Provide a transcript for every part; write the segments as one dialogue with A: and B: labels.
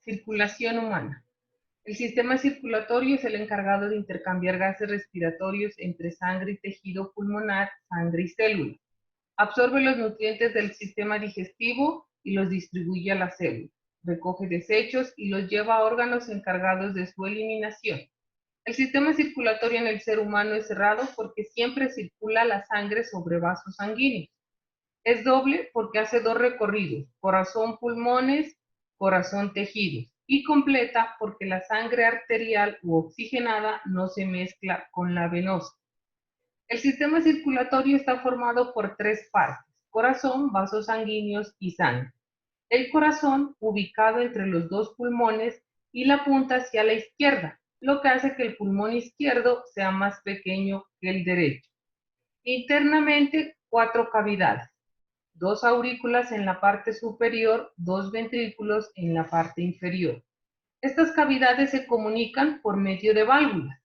A: Circulación humana. El sistema circulatorio es el encargado de intercambiar gases respiratorios entre sangre y tejido pulmonar, sangre y célula. Absorbe los nutrientes del sistema digestivo y los distribuye a la célula. Recoge desechos y los lleva a órganos encargados de su eliminación. El sistema circulatorio en el ser humano es cerrado porque siempre circula la sangre sobre vasos sanguíneos. Es doble porque hace dos recorridos, corazón-pulmones, corazón-tejidos, y completa porque la sangre arterial u oxigenada no se mezcla con la venosa. El sistema circulatorio está formado por tres partes: corazón, vasos sanguíneos y sangre. El corazón, ubicado entre los dos pulmones, y la punta hacia la izquierda, lo que hace que el pulmón izquierdo sea más pequeño que el derecho. Internamente, cuatro cavidades: dos aurículas en la parte superior, dos ventrículos en la parte inferior. Estas cavidades se comunican por medio de válvulas.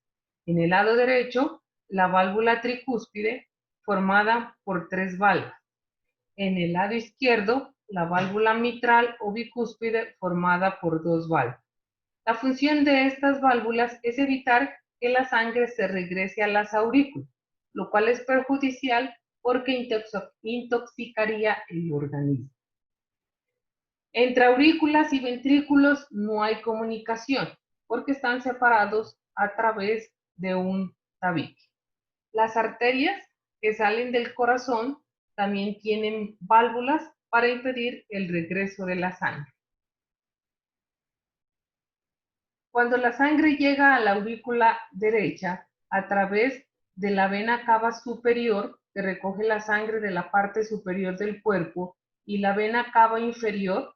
A: En el lado derecho, la válvula tricúspide, formada por tres valvas. En el lado izquierdo, la válvula mitral o bicúspide, formada por dos valvas. La función de estas válvulas es evitar que la sangre se regrese a las aurículas, lo cual es perjudicial porque intoxicaría el organismo. Entre aurículas y ventrículos no hay comunicación, porque están separados a través de un tabique. Las arterias que salen del corazón también tienen válvulas para impedir el regreso de la sangre. Cuando la sangre llega a la aurícula derecha, a través de la vena cava superior, que recoge la sangre de la parte superior del cuerpo, y la vena cava inferior,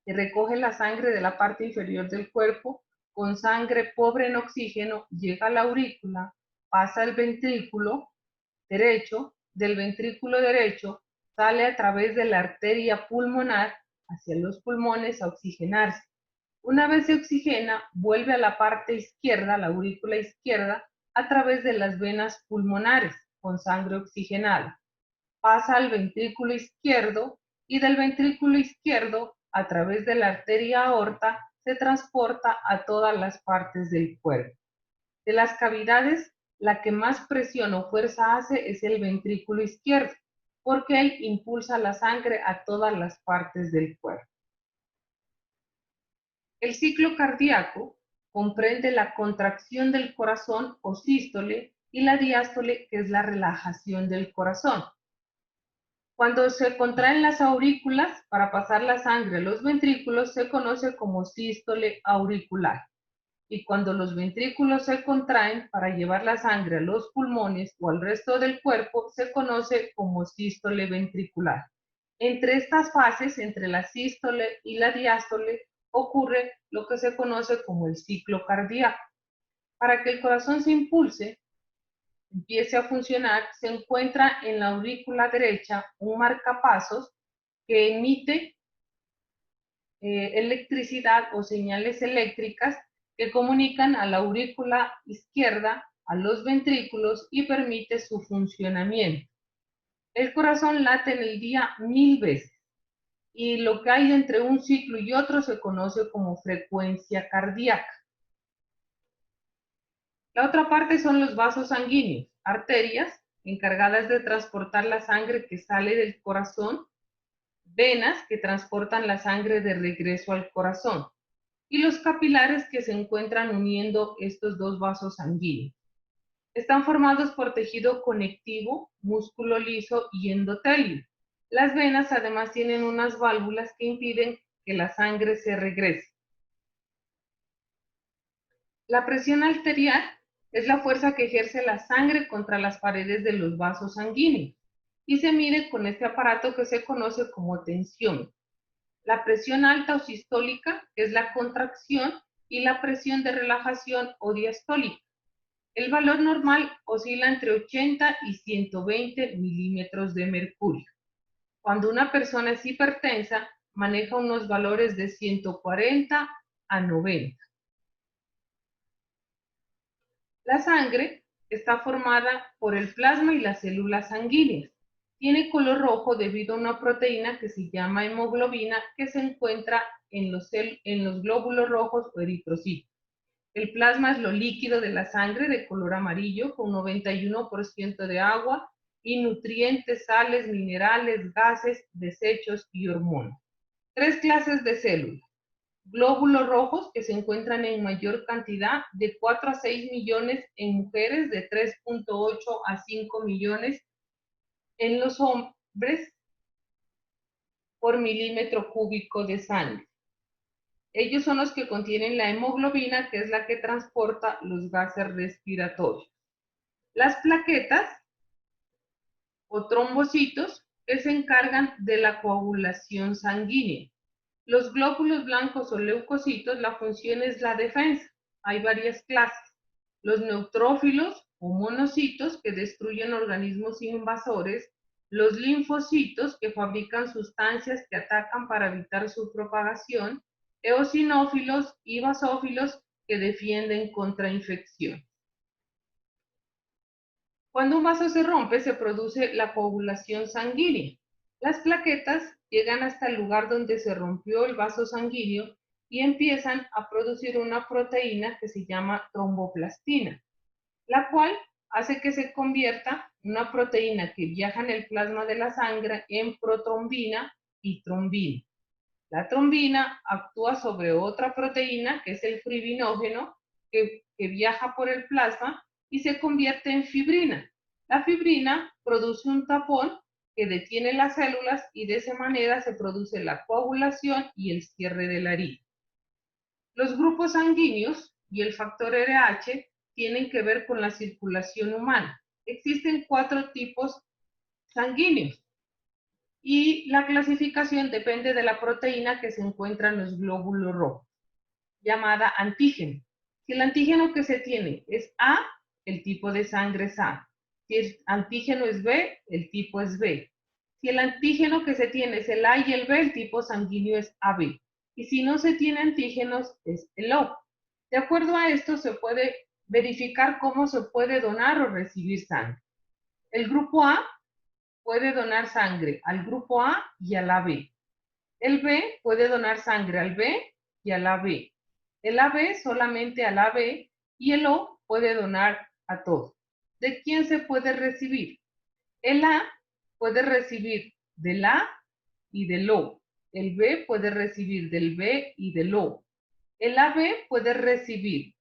A: que recoge la sangre de la parte inferior del cuerpo, con sangre pobre en oxígeno, llega a la aurícula, pasa al ventrículo derecho, del ventrículo derecho sale a través de la arteria pulmonar hacia los pulmones a oxigenarse. Una vez se oxigena, vuelve a la parte izquierda, la aurícula izquierda, a través de las venas pulmonares con sangre oxigenada. Pasa al ventrículo izquierdo y del ventrículo izquierdo, a través de la arteria aorta, se transporta a todas las partes del cuerpo. De las cavidades, la que más presión o fuerza hace es el ventrículo izquierdo, porque él impulsa la sangre a todas las partes del cuerpo. El ciclo cardíaco comprende la contracción del corazón o sístole y la diástole, que es la relajación del corazón. Cuando se contraen las aurículas para pasar la sangre a los ventrículos, se conoce como sístole auricular. Y cuando los ventrículos se contraen para llevar la sangre a los pulmones o al resto del cuerpo, se conoce como sístole ventricular. Entre estas fases, entre la sístole y la diástole, ocurre lo que se conoce como el ciclo cardíaco. Para que el corazón se impulse, empiece a funcionar, se encuentra en la aurícula derecha un marcapasos que emite electricidad o señales eléctricas que comunican a la aurícula izquierda, a los ventrículos, y permite su funcionamiento. El corazón late en el día 1000 veces y lo que hay entre un ciclo y otro se conoce como frecuencia cardíaca. La otra parte son los vasos sanguíneos, arterias encargadas de transportar la sangre que sale del corazón, venas que transportan la sangre de regreso al corazón, y los capilares que se encuentran uniendo estos dos vasos sanguíneos. Están formados por tejido conectivo, músculo liso y endotelio. Las venas además tienen unas válvulas que impiden que la sangre se regrese. La presión arterial es la fuerza que ejerce la sangre contra las paredes de los vasos sanguíneos y se mide con este aparato que se conoce como tensiómetro. La presión alta o sistólica es la contracción y la presión de relajación o diastólica. El valor normal oscila entre 80 y 120 milímetros de mercurio. Cuando una persona es hipertensa, maneja unos valores de 140 a 90. La sangre está formada por el plasma y las células sanguíneas. Tiene color rojo debido a una proteína que se llama hemoglobina que se encuentra en los glóbulos rojos o eritrocitos. El plasma es lo líquido de la sangre de color amarillo con 91% de agua y nutrientes, sales, minerales, gases, desechos y hormonas. 3 clases de células. Glóbulos rojos que se encuentran en mayor cantidad de 4 a 6 millones en mujeres, de 3.8 a 5 millones en los hombres por milímetro cúbico de sangre. Ellos son los que contienen la hemoglobina, que es la que transporta los gases respiratorios. Las plaquetas o trombocitos que se encargan de la coagulación sanguínea. Los glóbulos blancos o leucocitos, la función es la defensa. Hay varias clases. Los neutrófilos o monocitos que destruyen organismos invasores. Los linfocitos que fabrican sustancias que atacan para evitar su propagación. Eosinófilos y basófilos que defienden contra infección. Cuando un vaso se rompe, se produce la coagulación sanguínea. Las plaquetas llegan hasta el lugar donde se rompió el vaso sanguíneo y empiezan a producir una proteína que se llama tromboplastina, la cual hace que se convierta una proteína que viaja en el plasma de la sangre en protrombina y trombina. La trombina actúa sobre otra proteína, que es el fibrinógeno, que viaja por el plasma y se convierte en fibrina. La fibrina produce un tapón que detiene las células y de esa manera se produce la coagulación y el cierre de la herida. Los grupos sanguíneos y el factor RH tienen que ver con la circulación humana. Existen 4 tipos sanguíneos y la clasificación depende de la proteína que se encuentra en los glóbulos rojos, llamada antígeno. Si el antígeno que se tiene es A, el tipo de sangre es A. Si el antígeno es B, el tipo es B. Si el antígeno que se tiene es el A y el B, el tipo sanguíneo es AB. Y si no se tiene antígenos, es el O. De acuerdo a esto, se puede verificar cómo se puede donar o recibir sangre. El grupo A puede donar sangre al grupo A y al AB. El B puede donar sangre al B y al AB. El AB solamente al AB y el O puede donar a todos. ¿De quién se puede recibir? El A puede recibir del A y del O. El B puede recibir del B y del O. El AB puede recibir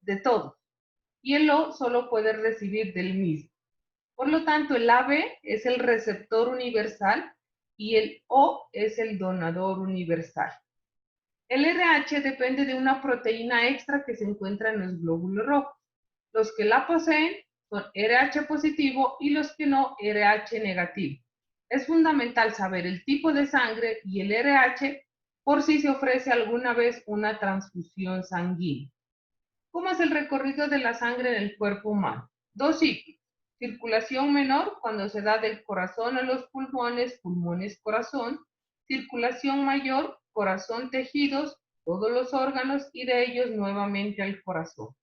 A: de todos. Y el O solo puede recibir del mismo. Por lo tanto, el AB es el receptor universal y el O es el donador universal. El RH depende de una proteína extra que se encuentra en los glóbulos rojos. Los que la poseen son RH positivo y los que no, RH negativo. Es fundamental saber el tipo de sangre y el RH por si se ofrece alguna vez una transfusión sanguínea. ¿Cómo es el recorrido de la sangre en el cuerpo humano? 2 ciclos. Circulación menor, cuando se da del corazón a los pulmones, pulmones, corazón. Circulación mayor, corazón, tejidos, todos los órganos y de ellos nuevamente al corazón.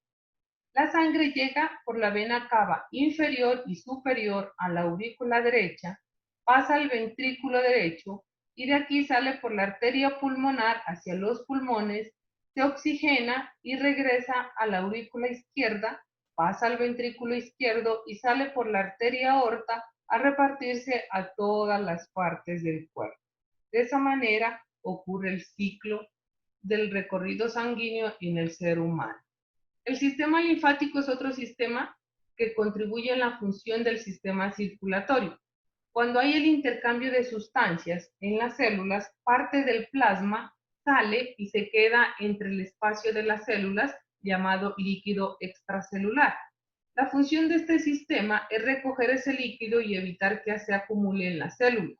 A: La sangre llega por la vena cava inferior y superior a la aurícula derecha, pasa al ventrículo derecho y de aquí sale por la arteria pulmonar hacia los pulmones, se oxigena y regresa a la aurícula izquierda, pasa al ventrículo izquierdo y sale por la arteria aorta a repartirse a todas las partes del cuerpo. De esa manera ocurre el ciclo del recorrido sanguíneo en el ser humano. El sistema linfático es otro sistema que contribuye en la función del sistema circulatorio. Cuando hay el intercambio de sustancias en las células, parte del plasma sale y se queda entre el espacio de las células, llamado líquido extracelular. La función de este sistema es recoger ese líquido y evitar que se acumule en las células.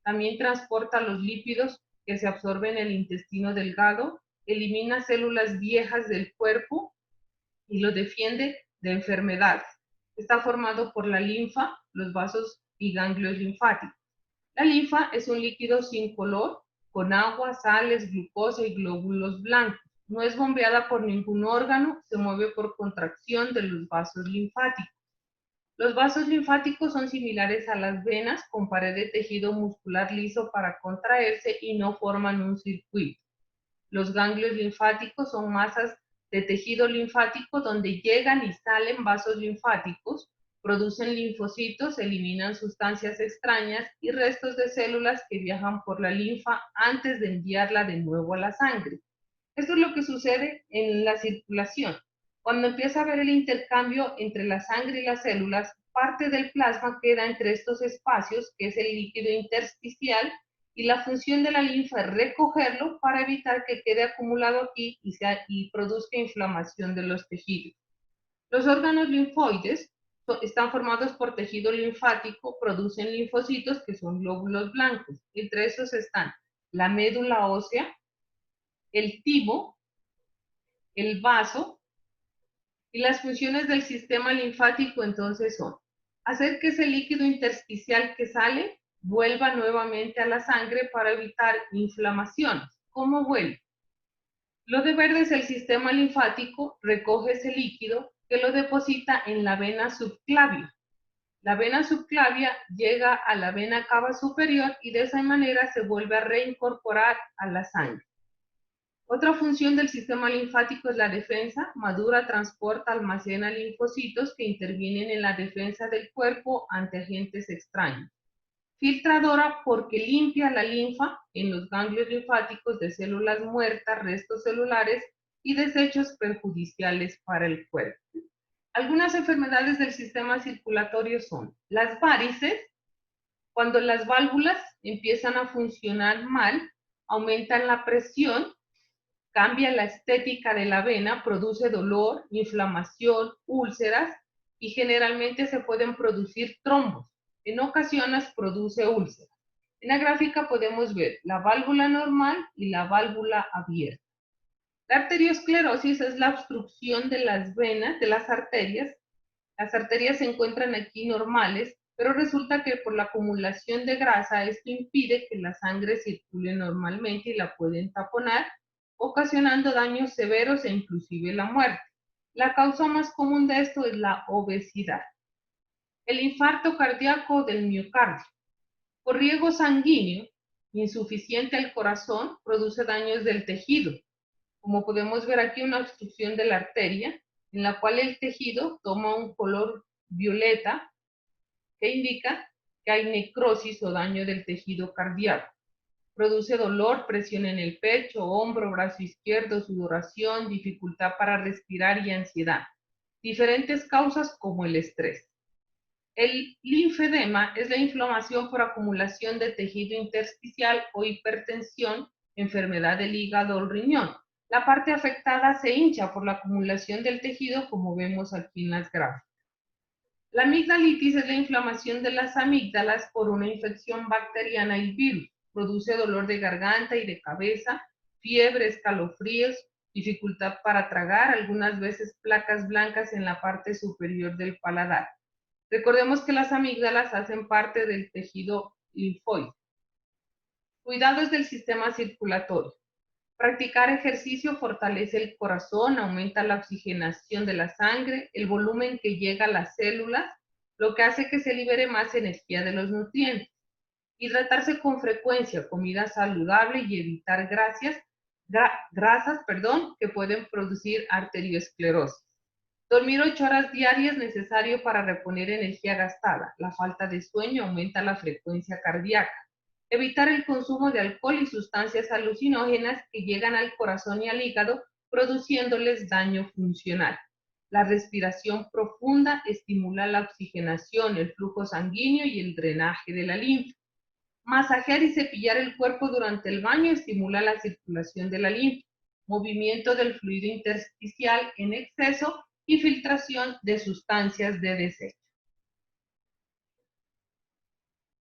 A: También transporta los lípidos que se absorben en el intestino delgado, elimina células viejas del cuerpo y lo defiende de enfermedades. Está formado por la linfa, los vasos y ganglios linfáticos. La linfa es un líquido sin color, con agua, sales, glucosa y glóbulos blancos. No es bombeada por ningún órgano, se mueve por contracción de los vasos linfáticos. Los vasos linfáticos son similares a las venas, con pared de tejido muscular liso para contraerse y no forman un circuito. Los ganglios linfáticos son masas de tejido linfático donde llegan y salen vasos linfáticos, producen linfocitos, eliminan sustancias extrañas y restos de células que viajan por la linfa antes de enviarla de nuevo a la sangre. Esto es lo que sucede en la circulación. Cuando empieza a haber el intercambio entre la sangre y las células, parte del plasma queda entre estos espacios, que es el líquido intersticial, y la función de la linfa es recogerlo para evitar que quede acumulado aquí y produzca inflamación de los tejidos. Los órganos linfoides están formados por tejido linfático, producen linfocitos que son glóbulos blancos. Entre esos están la médula ósea, el timo, el vaso, y las funciones del sistema linfático entonces son hacer que ese líquido intersticial que sale vuelva nuevamente a la sangre para evitar inflamaciones. ¿Cómo vuelve? Lo de verde es el sistema linfático, recoge ese líquido que lo deposita en la vena subclavia. La vena subclavia llega a la vena cava superior y de esa manera se vuelve a reincorporar a la sangre. Otra función del sistema linfático es la defensa. Madura, transporta, almacena linfocitos que intervienen en la defensa del cuerpo ante agentes extraños. Filtradora porque limpia la linfa en los ganglios linfáticos de células muertas, restos celulares y desechos perjudiciales para el cuerpo. Algunas enfermedades del sistema circulatorio son las varices, cuando las válvulas empiezan a funcionar mal, aumentan la presión, cambia la estética de la vena, produce dolor, inflamación, úlceras y generalmente se pueden producir trombos. En ocasiones produce úlceras. En la gráfica podemos ver la válvula normal y la válvula abierta. La arteriosclerosis es la obstrucción de las venas, de las arterias. Las arterias se encuentran aquí normales, pero resulta que por la acumulación de grasa esto impide que la sangre circule normalmente y la pueden taponar, ocasionando daños severos e inclusive la muerte. La causa más común de esto es la obesidad. El infarto cardíaco del miocardio. Por riego sanguíneo insuficiente al corazón produce daños del tejido. Como podemos ver aquí, una obstrucción de la arteria, en la cual el tejido toma un color violeta, que indica que hay necrosis o daño del tejido cardíaco. Produce dolor, presión en el pecho, hombro, brazo izquierdo, sudoración, dificultad para respirar y ansiedad. Diferentes causas como el estrés. El linfedema es la inflamación por acumulación de tejido intersticial o hipertensión, enfermedad del hígado o riñón. La parte afectada se hincha por la acumulación del tejido, como vemos aquí en las gráficas. La amigdalitis es la inflamación de las amígdalas por una infección bacteriana y virus. Produce dolor de garganta y de cabeza, fiebre, escalofríos, dificultad para tragar, algunas veces placas blancas en la parte superior del paladar. Recordemos que las amígdalas hacen parte del tejido linfoide. Cuidados del sistema circulatorio. Practicar ejercicio fortalece el corazón, aumenta la oxigenación de la sangre, el volumen que llega a las células, lo que hace que se libere más energía de los nutrientes. Hidratarse con frecuencia, comida saludable y evitar grasas que pueden producir arteriosclerosis. Dormir 8 horas diarias es necesario para reponer energía gastada. La falta de sueño aumenta la frecuencia cardíaca. Evitar el consumo de alcohol y sustancias alucinógenas que llegan al corazón y al hígado, produciéndoles daño funcional. La respiración profunda estimula la oxigenación, el flujo sanguíneo y el drenaje de la linfa. Masajear y cepillar el cuerpo durante el baño estimula la circulación de la linfa. Movimiento del fluido intersticial en exceso y filtración de sustancias de desecho.